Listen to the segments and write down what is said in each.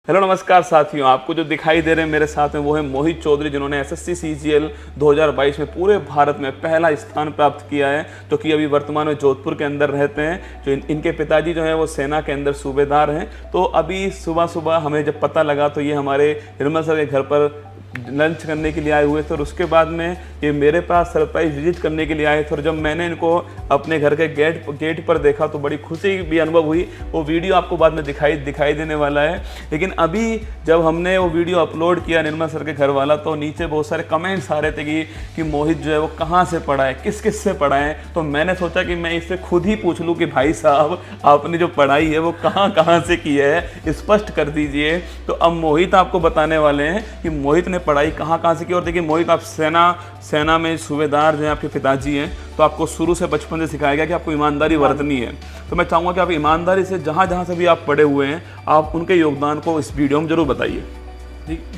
Hello नमस्कार साथियों, आपको जो दिखाई दे रहे हैं मेरे साथ में वो है मोहित चौधरी, जिन्होंने एसएससी सीजीएल 2022 में पूरे भारत में पहला स्थान प्राप्त किया है, जो कि अभी वर्तमान में जोधपुर के अंदर रहते हैं। जो इनके पिताजी जो हैं वो सेना के अंदर सूबेदार हैं। तो अभी सुबह सुबह हमें जब पता लगा तो ये हमारे निर्मल सर के घर पर लंच करने के लिए आए हुए थे और उसके बाद में ये मेरे पास सरप्राइज विजिट करने के लिए आए थे। और जब मैंने इनको अपने घर के गेट पर देखा तो बड़ी खुशी भी अनुभव हुई। वो वीडियो आपको बाद में दिखाई देने वाला है। लेकिन अभी जब हमने वो वीडियो अपलोड किया निर्मल सर के घर वाला, तो नीचे बहुत सारे कमेंट्स आ रहे थे कि मोहित जो है वो कहाँ से पढ़ा है, किस किस से पढ़ा है। तो मैंने सोचा कि मैं इससे खुद ही पूछ लूँ कि भाई साहब आपने जो पढ़ाई है वो कहाँ से की है, स्पष्ट कर दीजिए। तो अब मोहित आपको बताने वाले हैं कि मोहित ने पढ़ाई कहाँ से की। और देखिए मोहित, आप सेना में सूबेदार जो हैं, आपके पिताजी हैं, तो आपको शुरू से बचपन से सिखाया गया कि आपको ईमानदारी बरतनी है। तो मैं चाहूँगा कि आप ईमानदारी से जहाँ से भी आप पढ़े हुए हैं, आप उनके योगदान को इस वीडियो में जरूर बताइए।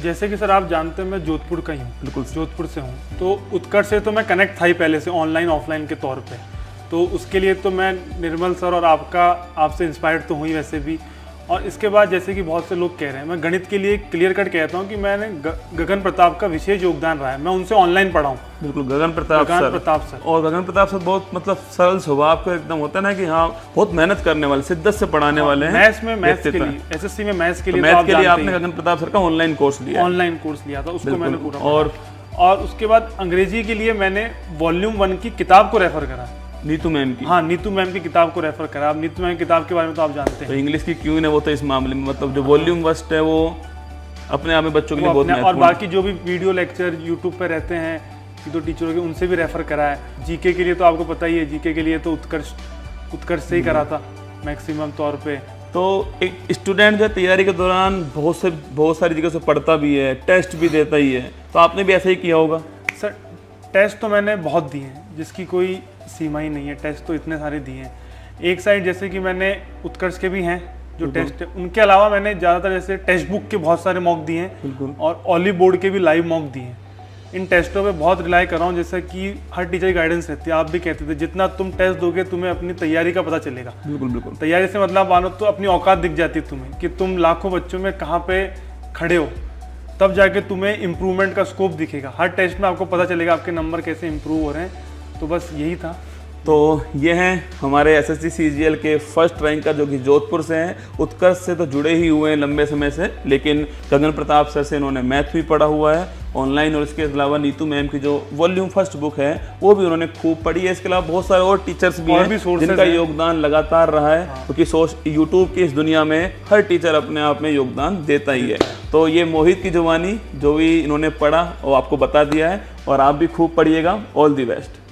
जैसे कि सर आप जानते हैं मैं जोधपुर का ही हूँ, बिल्कुल जोधपुर से हूँ। तो उत्कर्ष से तो मैं कनेक्ट था ही पहले से, ऑनलाइन ऑफलाइन के तौर पे। तो उसके लिए तो मैं निर्मल सर और आपसे इंस्पायर्ड तो हुई वैसे भी। और इसके बाद जैसे कि बहुत से लोग कह रहे हैं, मैं गणित के लिए क्लियर कट कहता हूँ कि मैंने गगन प्रताप का विशेष योगदान रहा है। मैं उनसे ऑनलाइन पढ़ा हूँ। बिल्कुल, गगन प्रताप सर। और गगन प्रताप सर बहुत सरल स्वभाव का एकदम होता है ना कि हाँ, बहुत मेहनत करने वाले, शिद्दत से पढ़ाने वाले हैं। मैथ्स के लिए, एसएससी में मैथ्स के लिए आपने गगन प्रताप सर का ऑनलाइन कोर्स लिया था, उसको मैंने पूरा। और उसके बाद अंग्रेजी के लिए मैंने वॉल्यूम 1 की किताब को रेफर करा, नीतू मैम की। हाँ, नीतू मैम की किताब को रेफर करा। अब नीतू मैम की किताब के बारे में तो आप जानते हैं। तो इंग्लिश की क्यों है वो, तो इस मामले में मतलब जो वॉल्यूम फर्स्ट है वो अपने आप में बच्चों के लिए बहुत महत्वपूर्ण है। और बाकी जो भी वीडियो लेक्चर यूट्यूब पे रहते हैं तो टीचरों के, उनसे भी रेफर करा है। जीके के लिए तो आपको पता ही है, जीके के लिए तो उत्कर्ष से ही करा था मैक्सिमम तौर पे। तो एक स्टूडेंट जो तैयारी के दौरान बहुत सारी जगह से पढ़ता भी है, टेस्ट भी देता ही है। तो आपने भी ऐसा ही किया होगा? सर टेस्ट तो मैंने बहुत दिए हैं, जिसकी कोई सीमा ही नहीं है। टेस्ट तो इतने सारे दिए हैं। एक साइड जैसे कि मैंने उत्कर्ष के भी हैं जो टेस्ट है, उनके अलावा मैंने ज़्यादातर जैसे टेक्स्ट बुक के बहुत सारे मॉक दिए हैं और ऑली बोर्ड के भी लाइव मॉक दिए हैं। इन टेस्टों पे बहुत रिलाई कर रहा हूँ, जैसा कि हर टीचर की गाइडेंस रहती है। आप भी कहते थे जितना तुम टेस्ट दोगे तुम्हें अपनी तैयारी का पता चलेगा। बिल्कुल। तैयारी से मतलब मानो तो अपनी औकात दिख जाती है तुम्हें कि तुम लाखों बच्चों में कहाँ पे खड़े हो, तब जाके तुम्हें इम्प्रूवमेंट का स्कोप दिखेगा। हर टेस्ट में आपको पता चलेगा आपके नंबर कैसे इम्प्रूव हो रहे हैं। तो बस यही था। तो ये हैं हमारे एसएससी सीजीएल के फर्स्ट रैंकर, जो कि जोधपुर से हैं। उत्कर्ष से तो जुड़े ही हुए हैं लंबे समय से, लेकिन गगन प्रताप सर से इन्होंने मैथ भी पढ़ा हुआ है ऑनलाइन। और इसके अलावा नीतू मैम की जो वॉल्यूम फर्स्ट बुक है वो भी उन्होंने खूब पढ़ी है। इसके अलावा बहुत सारे और टीचर्स भी हैं जिनका योगदान लगातार रहा है, क्योंकि यूट्यूब की इस दुनिया में हर टीचर अपने आप में योगदान देता ही है। तो ये मोहित की जुबानी जो भी इन्होंने पढ़ा वो आपको बता दिया है, और आप भी खूब पढ़िएगा। All the best.